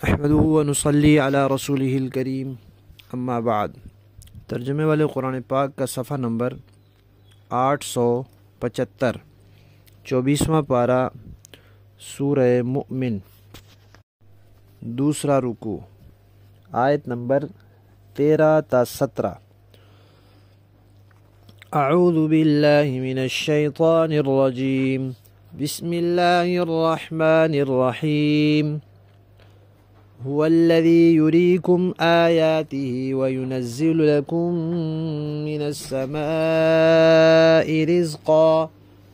نحمدہ و نصلی علی رسولہ الکریم اما بعد۔ ترجمے والے قرآن پاک کا صفحہ نمبر 875، 24واں پارہ، سورہ مؤمن، دوسرا رکوع، آیت نمبر 13 تا 17۔ اعوذ باللہ من الشیطان الرجیم، بسم اللہ الرحمن الرحیم۔ هو الذي يريكم آياته وينزل لكم من السماء رزقا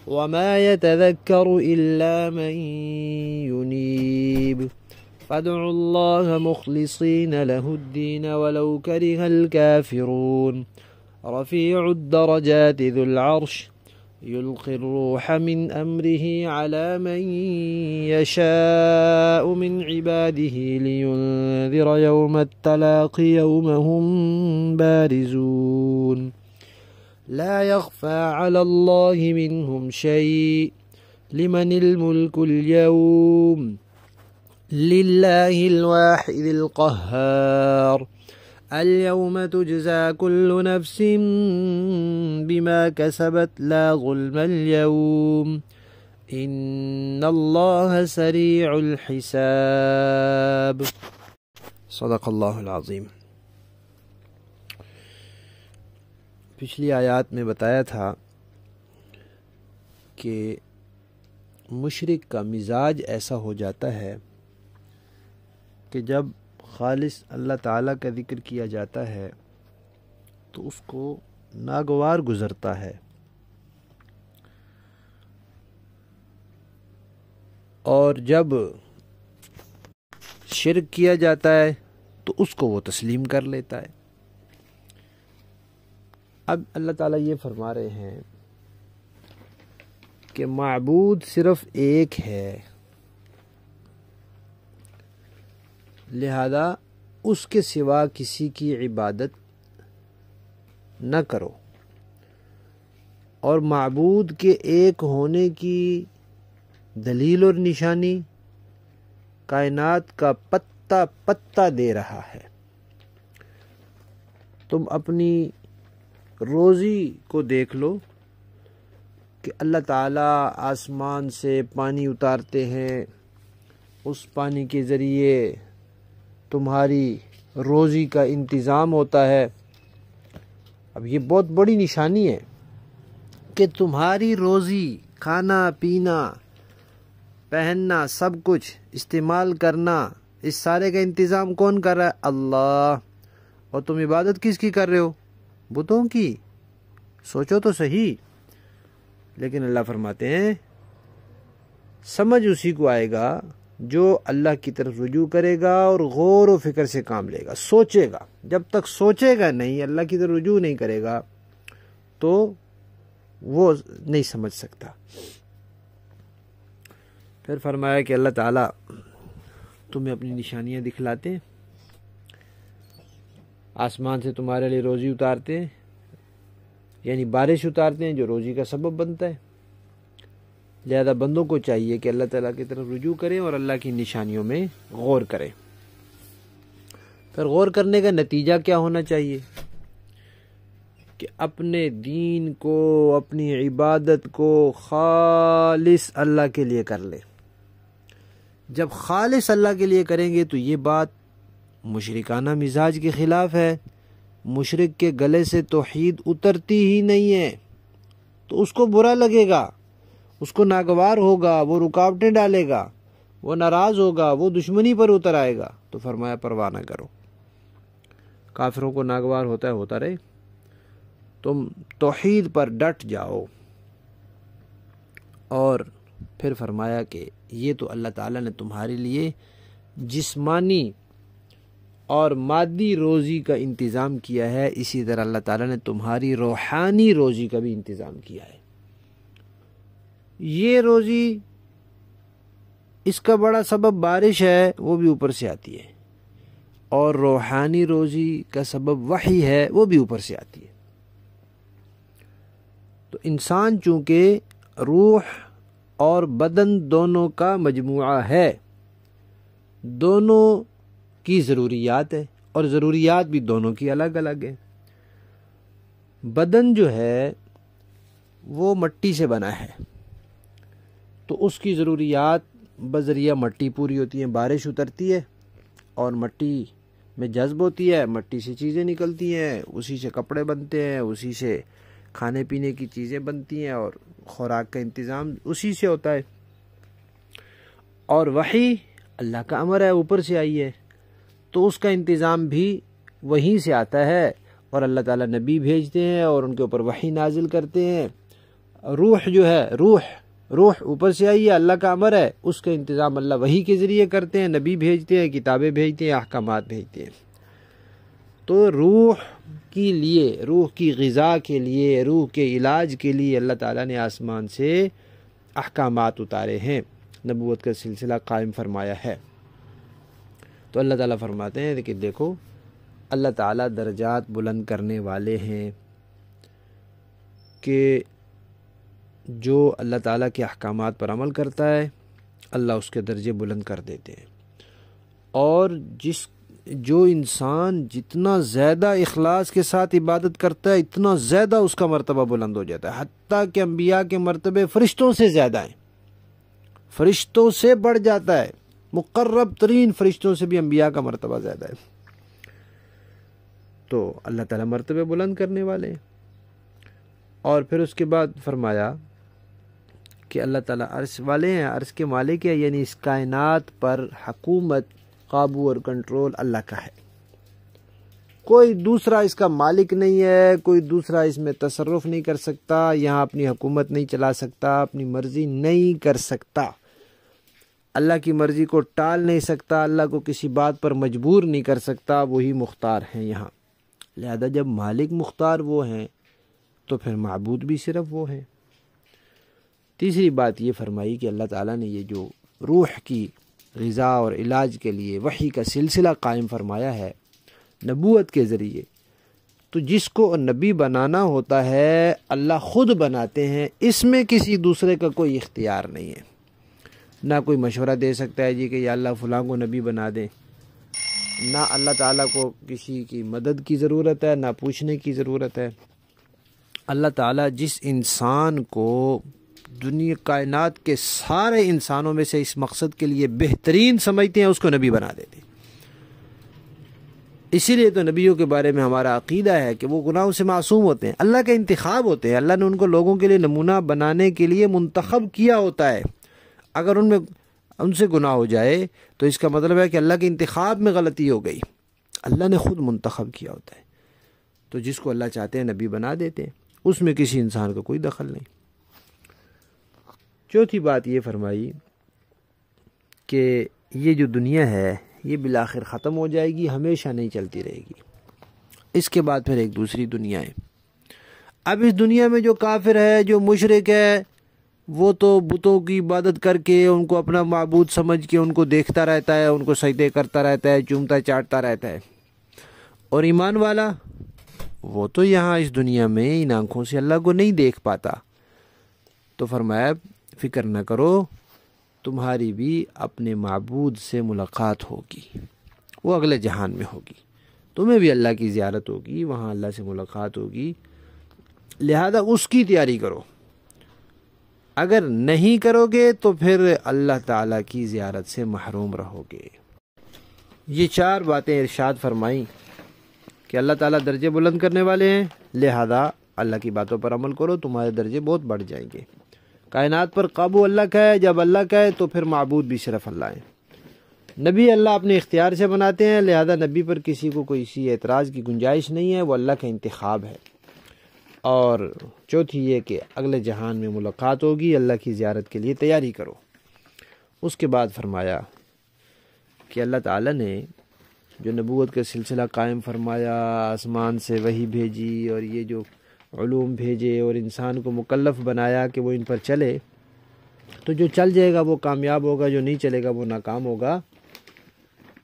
وما يتذكر إلا من ينيب فادعوا الله مخلصين له الدين ولو كره الكافرون رفيع الدرجات ذو العرش يلقي الروح من أمره على من يشاء من عباده لينذر يوم التلاق يوم هم بارزون لا يخفى على الله منهم شيء لمن الملك اليوم لله الواحد القهار اليوم تجزى كل نفس بما كسبت لا ظلم اليوم ان اللہ سریع الحساب۔ صدق اللہ العظیم۔ پچھلی آیات میں بتایا تھا کہ مشرک کا مزاج ایسا ہو جاتا ہے کہ جب خالص اللہ تعالیٰ کا ذکر کیا جاتا ہے تو اس کو ناگوار گزرتا ہے، اور جب شرک کیا جاتا ہے تو اس کو وہ تسلیم کر لیتا ہے۔ اب اللہ تعالیٰ یہ فرما رہے ہیں کہ معبود صرف ایک ہے، لہذا اس کے سوا کسی کی عبادت نہ کرو، اور معبود کے ایک ہونے کی دلیل اور نشانی کائنات کا پتا پتا دے رہا ہے۔ تم اپنی روزی کو دیکھ لو کہ اللہ تعالیٰ آسمان سے پانی اتارتے ہیں، اس پانی کے ذریعے تمہاری روزی کا انتظام ہوتا ہے۔ اب یہ بہت بڑی نشانی ہے کہ تمہاری روزی، کھانا پینا، پہننا، سب کچھ استعمال کرنا، اس سارے کا انتظام کون کر رہا ہے؟ اللہ۔ اور تم عبادت کس کی کر رہے ہو؟ بتوں کی۔ سوچو تو صحیح۔ لیکن اللہ فرماتے ہیں سمجھ اسی کو آئے گا جو اللہ کی طرف رجوع کرے گا اور غور و فکر سے کام لے گا، سوچے گا۔ جب تک سوچے گا نہیں، اللہ کی طرف رجوع نہیں کرے گا تو وہ نہیں سمجھ سکتا۔ پھر فرمایا کہ اللہ تعالیٰ تمہیں اپنی نشانیاں دکھلاتے ہیں، آسمان سے تمہارے لیے روزی اتارتے ہیں، یعنی بارش اتارتے ہیں جو روزی کا سبب بنتا ہے۔ لہذا بندوں کو چاہیے کہ اللہ تعالیٰ کی طرف رجوع کریں اور اللہ کی نشانیوں میں غور کریں۔ پھر غور کرنے کا نتیجہ کیا ہونا چاہیے؟ کہ اپنے دین کو، اپنی عبادت کو خالص اللہ کے لیے کر لیں۔ جب خالص اللہ کے لیے کریں گے تو یہ بات مشرکانہ مزاج کے خلاف ہے۔ مشرک کے گلے سے توحید اترتی ہی نہیں ہے تو اس کو برا لگے گا، اس کو ناگوار ہوگا، وہ رکاوٹیں ڈالے گا، وہ ناراض ہوگا، وہ دشمنی پر اتر آئے گا۔ تو فرمایا پرواہ نہ کرو، کافروں کو ناگوار ہوتا ہے، ہوتا رہے، تم توحید پر ڈٹ جاؤ۔ اور پھر فرمایا کہ یہ تو اللہ تعالیٰ نے تمہارے لیے جسمانی اور مادی روزی کا انتظام کیا ہے، اسی طرح اللہ تعالیٰ نے تمہاری روحانی روزی کا بھی انتظام کیا ہے۔ یہ روزی، اس کا بڑا سبب بارش ہے، وہ بھی اوپر سے آتی ہے، اور روحانی روزی کا سبب وحی ہے، وہ بھی اوپر سے آتی ہے۔ تو انسان چونکہ روح اور بدن دونوں کا مجموعہ ہے، دونوں کی ضروریات ہے، اور ضروریات بھی دونوں کی الگ الگ ہیں۔ بدن جو ہے وہ مٹی سے بنا ہے، تو اس کی ضروریات بذریعہ مٹی پوری ہوتی ہیں۔ بارش اترتی ہے اور مٹی میں جذب ہوتی ہے، مٹی سے چیزیں نکلتی ہیں، اسی سے کپڑے بنتے ہیں، اسی سے کھانے پینے کی چیزیں بنتی ہیں، اور خوراک کا انتظام اسی سے ہوتا ہے۔ اور وحی اللہ کا امر ہے، اوپر سے آئی ہے، تو اس کا انتظام بھی وہیں سے آتا ہے، اور اللہ تعالیٰ نبی بھیجتے ہیں اور ان کے اوپر وحی نازل کرتے ہیں۔ روح جو ہے، روح اوپر سے آئی ہے، اللہ کا امر ہے، اس کا انتظام اللہ وحی کے ذریعے کرتے ہیں، نبی بھیجتے ہیں، کتابیں بھیجتے ہیں، احکامات بھیجتے ہیں۔ تو روح کے لیے، روح کی غذا کے لیے، روح کے علاج کے لیے اللہ تعالیٰ نے آسمان سے احکامات اتارے ہیں، نبوت کا سلسلہ قائم فرمایا ہے۔ تو اللہ تعالیٰ فرماتے ہیں کہ دیکھو اللہ تعالیٰ درجات بلند کرنے والے ہیں، کہ جو اللہ تعالیٰ کے احکامات پر عمل کرتا ہے اللہ اس کے درجے بلند کر دیتے ہیں، اور جو انسان جتنا زیادہ اخلاص کے ساتھ عبادت کرتا ہے اتنا زیادہ اس کا مرتبہ بلند ہو جاتا ہے، حتیٰ کہ انبیاء کے مرتبے فرشتوں سے زیادہ ہیں، فرشتوں سے بڑھ جاتا ہے، مقرب ترین فرشتوں سے بھی انبیاء کا مرتبہ زیادہ ہے۔ تو اللہ تعالیٰ مرتبے بلند کرنے والے ہیں۔ اور پھر اس کے بعد فرمایا کہ اللہ تعالیٰ عرش والے ہیں، عرش کے مالک ہے، یعنی اس کائنات پر حکومت، قابو اور کنٹرول اللہ کا ہے، کوئی دوسرا اس کا مالک نہیں ہے، کوئی دوسرا اس میں تصرف نہیں کر سکتا، یہاں اپنی حکومت نہیں چلا سکتا، اپنی مرضی نہیں کر سکتا، اللہ کی مرضی کو ٹال نہیں سکتا، اللہ کو کسی بات پر مجبور نہیں کر سکتا، وہی مختار ہیں یہاں۔ لہذا جب مالک مختار وہ ہیں تو پھر معبود بھی صرف وہ ہیں۔ تیسری بات یہ فرمائی کہ اللہ تعالیٰ نے یہ جو روح کی غذا اور علاج کے لیے وحی کا سلسلہ قائم فرمایا ہے نبوت کے ذریعے، تو جس کو نبی بنانا ہوتا ہے اللہ خود بناتے ہیں، اس میں کسی دوسرے کا کوئی اختیار نہیں ہے، نہ کوئی مشورہ دے سکتا ہے جی کہ یا اللہ فلاں کو نبی بنا دیں، نہ اللہ تعالیٰ کو کسی کی مدد کی ضرورت ہے، نہ پوچھنے کی ضرورت ہے۔ اللہ تعالیٰ جس انسان کو دنیا کائنات کے سارے انسانوں میں سے اس مقصد کے لیے بہترین سمجھتے ہیں اس کو نبی بنا دیتے ہیں۔ اسی لیے تو نبیوں کے بارے میں ہمارا عقیدہ ہے کہ وہ گناہوں سے معصوم ہوتے ہیں، اللہ کے انتخاب ہوتے ہیں، اللہ نے ان کو لوگوں کے لیے نمونہ بنانے کے لیے منتخب کیا ہوتا ہے۔ اگر ان سے گناہ ہو جائے تو اس کا مطلب ہے کہ اللہ کے انتخاب میں غلطی ہو گئی، اللہ نے خود منتخب کیا ہوتا ہے، تو جس کو اللہ چاہتے ہیں نبی بنا دیتے ہیں، اس میں کسی انسان کا کوئی دخل نہیں۔ چوتھی بات یہ فرمائی کہ یہ جو دنیا ہے یہ بالآخر ختم ہو جائے گی، ہمیشہ نہیں چلتی رہے گی، اس کے بعد پھر ایک دوسری دنیا ہے۔ اب اس دنیا میں جو کافر ہے، جو مشرک ہے، وہ تو بتوں کی عبادت کر کے ان کو اپنا معبود سمجھ کے ان کو دیکھتا رہتا ہے، ان کو سجدے کرتا رہتا ہے، چومتا چاٹتا رہتا ہے، اور ایمان والا وہ تو یہاں اس دنیا میں ان آنکھوں سے اللہ کو نہیں دیکھ پاتا۔ تو فرمایا فکر نہ کرو، تمہاری بھی اپنے معبود سے ملاقات ہوگی، وہ اگلے جہان میں ہوگی، تمہیں بھی اللہ کی زیارت ہوگی، وہاں اللہ سے ملاقات ہوگی، لہذا اس کی تیاری کرو۔ اگر نہیں کرو گے تو پھر اللہ تعالیٰ کی زیارت سے محروم رہو گے۔ یہ چار باتیں ارشاد فرمائیں کہ اللہ تعالیٰ درجے بلند کرنے والے ہیں، لہذا اللہ کی باتوں پر عمل کرو، تمہارے درجے بہت بڑھ جائیں گے۔ کائنات پر قابو اللہ کا ہے، جب اللہ کا ہے تو پھر معبود بھی صرف اللہ ہے۔ نبی اللہ اپنے اختیار سے بناتے ہیں، لہذا نبی پر کسی کو کوئی اسی اعتراض کی گنجائش نہیں ہے، وہ اللہ کا انتخاب ہے۔ اور چوتھی یہ کہ اگلے جہان میں ملاقات ہوگی، اللہ کی زیارت کے لیے تیاری کرو۔ اس کے بعد فرمایا کہ اللہ تعالیٰ نے جو نبوت کا سلسلہ قائم فرمایا، آسمان سے وحی بھیجی، اور یہ جو علوم بھیجے اور انسان کو مکلف بنایا کہ وہ ان پر چلے، تو جو چل جائے گا وہ کامیاب ہوگا، جو نہیں چلے گا وہ ناکام ہوگا۔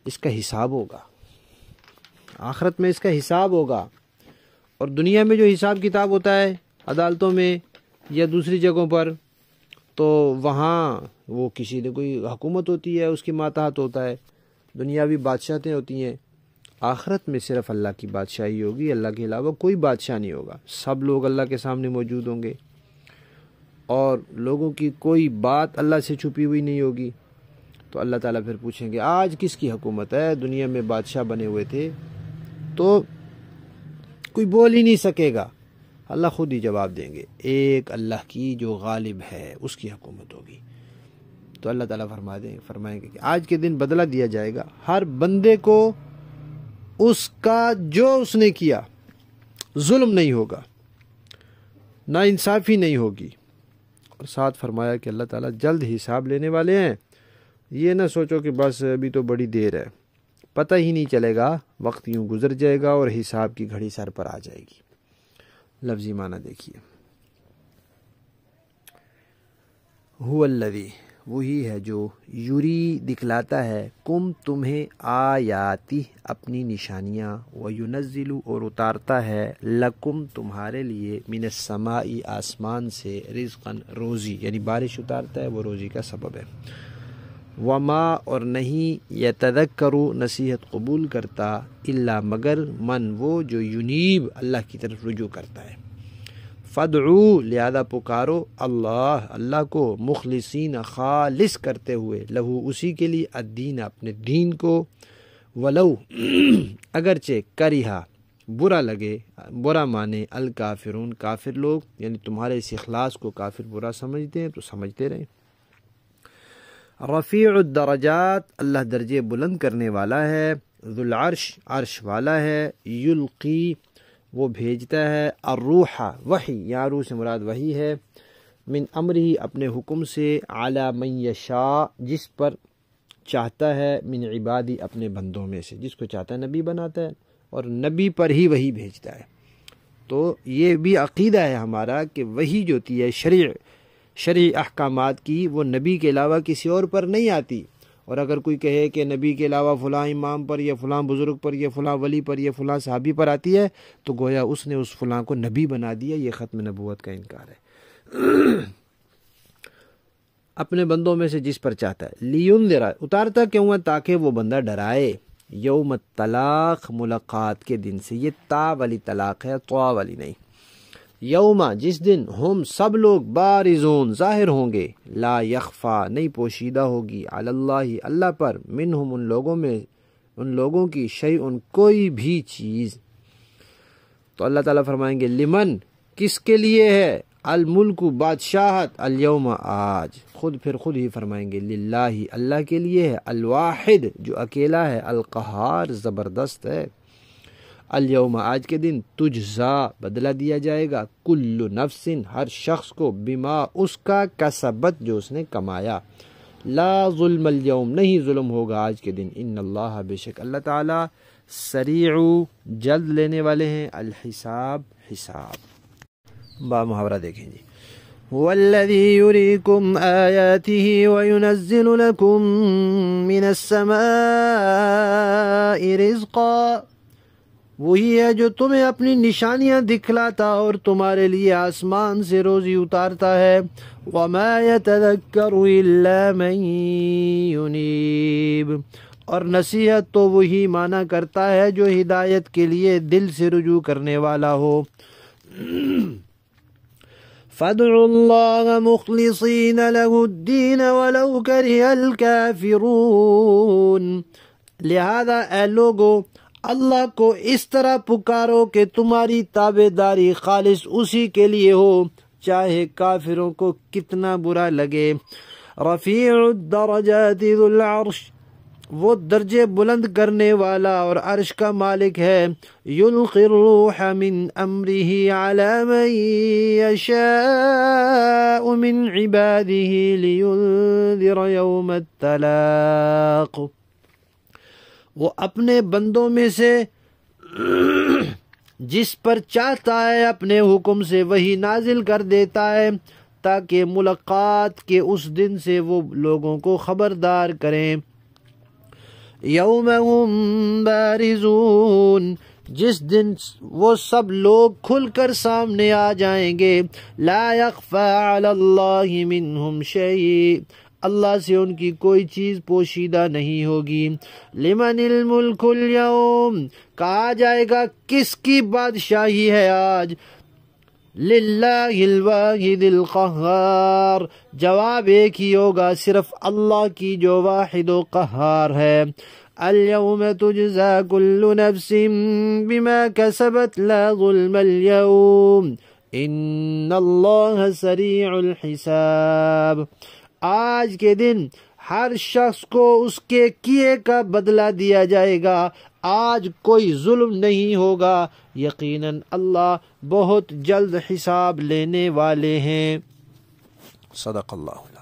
اس کا حساب ہوگا، آخرت میں اس کا حساب ہوگا، اور دنیا میں جو حساب کتاب ہوتا ہے عدالتوں میں یا دوسری جگہوں پر، تو وہاں وہ کسی نے کوئی حکومت ہوتی ہے، اس کے ماتحت ہوتا ہے، دنیاوی بادشاہتیں ہوتی ہیں، آخرت میں صرف اللہ کی بادشاہی ہوگی، اللہ کے علاوہ کوئی بادشاہ نہیں ہوگا، سب لوگ اللہ کے سامنے موجود ہوں گے اور لوگوں کی کوئی بات اللہ سے چھپی ہوئی نہیں ہوگی۔ تو اللہ تعالیٰ پھر پوچھیں گے آج کس کی حکومت ہے؟ دنیا میں بادشاہ بنے ہوئے تھے تو کوئی بول ہی نہیں سکے گا، اللہ خود ہی جواب دیں گے ایک اللہ کی جو غالب ہے اس کی حکومت ہوگی۔ تو اللہ تعالیٰ فرمائیں گے کہ آج کے دن بدلہ دیا جائے گا ہر بندے کو اس کا جو اس نے کیا، ظلم نہیں ہوگا، نا انصافی نہیں ہوگی۔ اور ساتھ فرمایا کہ اللہ تعالیٰ جلد حساب لینے والے ہیں، یہ نہ سوچو کہ بس ابھی تو بڑی دیر ہے، پتہ ہی نہیں چلے گا، وقت یوں گزر جائے گا اور حساب کی گھڑی سر پر آ جائے گی۔ لفظی معنی دیکھیے، هو الذی، وہی ہے جو یری دکھلاتا ہے، کم تمہیں آیاتی اپنی نشانیاں، وینزل اور اتارتا ہے، لکم تمہارے لیے، من السماء آسمان سے، رزقا روزی، یعنی بارش اتارتا ہے، وہ روزی کا سبب ہے، وما اور نہیں یتذکرو نصیحت قبول کرتا، الا مگر من وہ جو ینیب اللہ کی طرف رجوع کرتا ہے، فدعو لہذا پکارو اللہ کو، مخلصین خالص کرتے ہوئے، لہو اسی کے لیے، الدین اپنے دین کو، ولو اگرچہ کرہا برا لگے، برا مانے، الکافرون کافر لوگ، یعنی تمہارے اس اخلاص کو کافر برا سمجھتے ہیں تو سمجھتے رہیں۔ رفیع الدرجات، اللہ درجے بلند کرنے والا ہے، ذو العرش عرش والا ہے، یلقی وہ بھیجتا ہے، الروح وحی، یا روح سے مراد وحی ہے، من امرہ اپنے حکم سے، علی من یشاء جس پر چاہتا ہے، من عبادی اپنے بندوں میں سے، جس کو چاہتا ہے نبی بناتا ہے اور نبی پر ہی وحی بھیجتا ہے۔ تو یہ بھی عقیدہ ہے ہمارا کہ وحی جو ہوتی ہے شرعی احکامات کی، وہ نبی کے علاوہ کسی اور پر نہیں آتی، اور اگر کوئی کہے کہ نبی کے علاوہ فلاں امام پر یا فلاں بزرگ پر یا فلاں ولی پر یا فلاں صحابی پر آتی ہے تو گویا اس نے اس فلاں کو نبی بنا دیا، یہ ختم نبوت کا انکار ہے۔ اپنے بندوں میں سے جس پر چاہتا ہے، لینذر اتارتا کیوں ہے؟ تاکہ وہ بندہ ڈرائے، یوم الطلاق ملاقات کے دن سے، یہ تا والی طلاق ہے، طوا والی نہیں، یوم جس دن، ہم سب لوگ، بارزون ظاہر ہوں گے، لا یخفا نہیں پوشیدہ ہوگی، علی اللہ اللہ پر، منہم ان لوگوں کی، شیء کوئی بھی چیز۔ تو اللہ تعالیٰ فرمائیں گے لمن کس کے لیے ہے، الملک بادشاہت، الیوم آج، خود ہی فرمائیں گے للہ اللہ کے لیے ہے، الواحد جو اکیلا ہے، القہار زبردست ہے، الیوم آج کے دن، تجزا بدلہ دیا جائے گا، کل نفس ہر شخص کو، بما اس کا، کسبت جو اس نے کمایا، لا ظلم اليوم نہیں ظلم ہوگا آج کے دن، ان اللہ بے شک اللہ تعالی، سریع جلد لینے والے ہیں، الحساب حساب۔ با محاورہ دیکھیں جی، والذی یریکم آیاتہ وینزل لکم من السماء رزقا، وہی ہے جو تمہیں اپنی نشانیاں دکھلاتا اور تمہارے لیے آسمان سے روزی اتارتا ہے، وما یتذکر الا من ینیب، اور نصیحت تو وہی مانا کرتا ہے جو ہدایت کے لیے دل سے رجوع کرنے والا ہو۔ فادعوا اللہ مخلصین لہ الدین ولو کرہ الکافرون، لہذا اے لوگو اللہ کو اس طرح پکارو کہ تمہاری تابع داری خالص اسی کے لیے ہو، چاہے کافروں کو کتنا برا لگے۔ رفیع الدرجات ذو العرش، وہ درجے بلند کرنے والا اور عرش کا مالک ہے، یلقی الروح من امرہ علی من یشاء من عبادہ لینذر یوم التلاق، وہ اپنے بندوں میں سے جس پر چاہتا ہے اپنے حکم سے وہی نازل کر دیتا ہے تاکہ ملاقات کے اس دن سے وہ لوگوں کو خبردار کریں۔ یوم ہم بارزون، جس دن وہ سب لوگ کھل کر سامنے آ جائیں گے، لا یخفی علی اللہ منہم شیء، اللہ سے ان کی کوئی چیز پوشیدہ نہیں ہوگی۔ لمن الملک اليوم، کہا جائے گا کس کی بادشاہی ہے آج؟ للہ الواحد القہار، جواب ایک ہی ہوگا، صرف اللہ کی جو واحد و قہار ہے۔ اليوم تجزا كل نفس بما كسبت لا ظلم اليوم ان اللہ سریع الحساب، آج کے دن ہر شخص کو اس کے کیے کا بدلہ دیا جائے گا، آج کوئی ظلم نہیں ہوگا، یقیناً اللہ بہت جلد حساب لینے والے ہیں۔ صدق اللہ۔